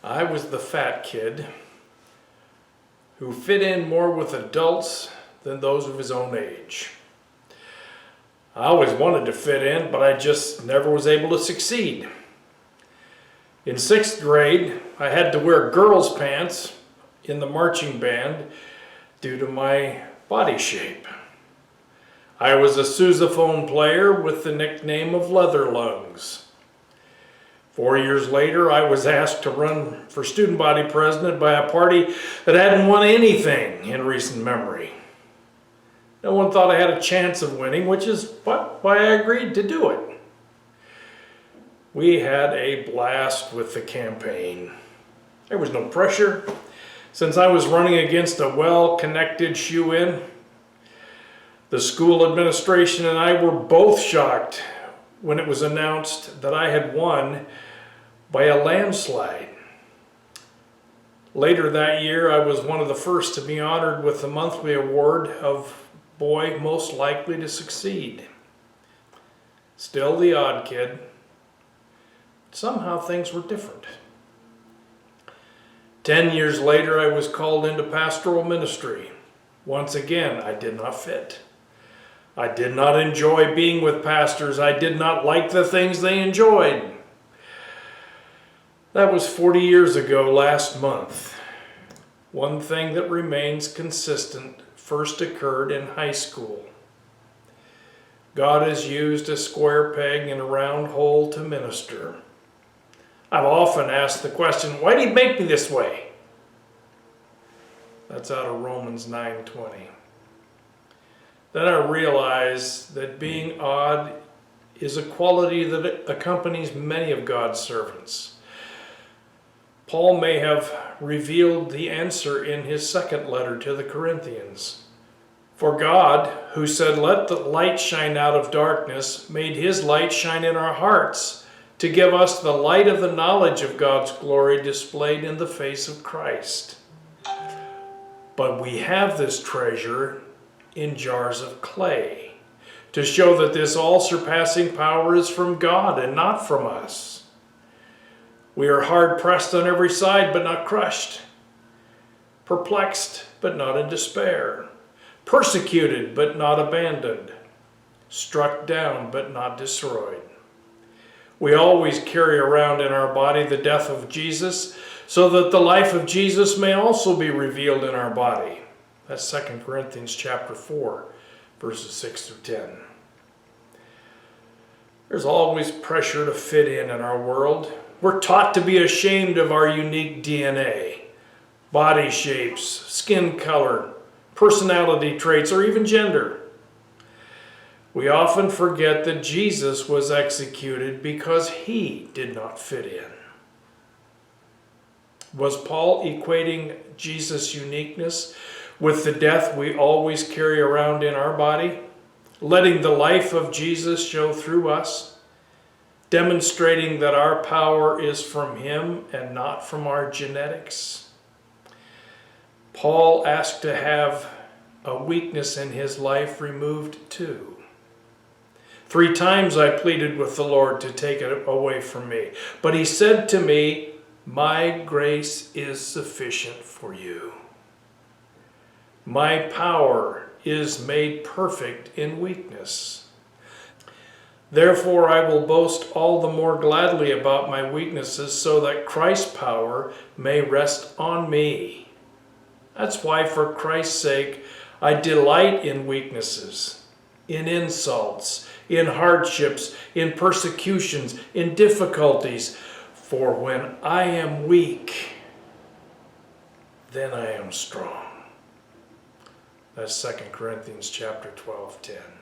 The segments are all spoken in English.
I was the fat kid who fit in more with adults than those of his own age. I always wanted to fit in, but I just never was able to succeed. In 6th grade, I had to wear girls' pants in the marching band due to my body shape. I was a sousaphone player with the nickname of Leather Lungs. 4 years later, I was asked to run for student body president by a party that hadn't won anything in recent memory. No one thought I had a chance of winning, which is why I agreed to do it. We had a blast with the campaign. There was no pressure, since I was running against a well-connected shoo-in. The school administration and I were both shocked when it was announced that I had won by a landslide. Later that year, I was one of the first to be honored with the monthly award of Boy Most Likely to Succeed. Still the odd kid. Somehow things were different. 10 years later, I was called into pastoral ministry. Once again, I did not fit. I did not enjoy being with pastors. I did not like the things they enjoyed. That was 40 years ago last month. One thing that remains consistent first occurred in high school. God has used a square peg in a round hole to minister. I've often asked the question, why did he make me this way? That's out of Romans 9:20. Then I realized that being odd is a quality that accompanies many of God's servants. Paul may have revealed the answer in his second letter to the Corinthians. For God, who said, "Let the light shine out of darkness," made his light shine in our hearts to give us the light of the knowledge of God's glory displayed in the face of Christ. But we have this treasure in jars of clay, to show that this all-surpassing power is from God and not from us. We are hard-pressed on every side, but not crushed, perplexed, but not in despair, persecuted, but not abandoned, struck down, but not destroyed. We always carry around in our body the death of Jesus, so that the life of Jesus may also be revealed in our body. That's 2 Corinthians chapter 4, verses 6 through 10. There's always pressure to fit in our world. We're taught to be ashamed of our unique DNA, body shapes, skin color, personality traits, or even gender. We often forget that Jesus was executed because he did not fit in. Was Paul equating Jesus' uniqueness with the death we always carry around in our body, letting the life of Jesus show through us, demonstrating that our power is from him and not from our genetics? Paul asked to have a weakness in his life removed too. 3 times I pleaded with the Lord to take it away from me, but he said to me, "My grace is sufficient for you. My power is made perfect in weakness. Therefore I will boast all the more gladly about my weaknesses, so that Christ's power may rest on me." That's why, for Christ's sake, I delight in weaknesses, in insults, in hardships, in persecutions, in difficulties. For when I am weak, then I am strong. That's 2 Corinthians chapter 12:10.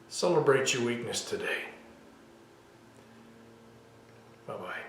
Celebrate your weakness today. Bye-bye.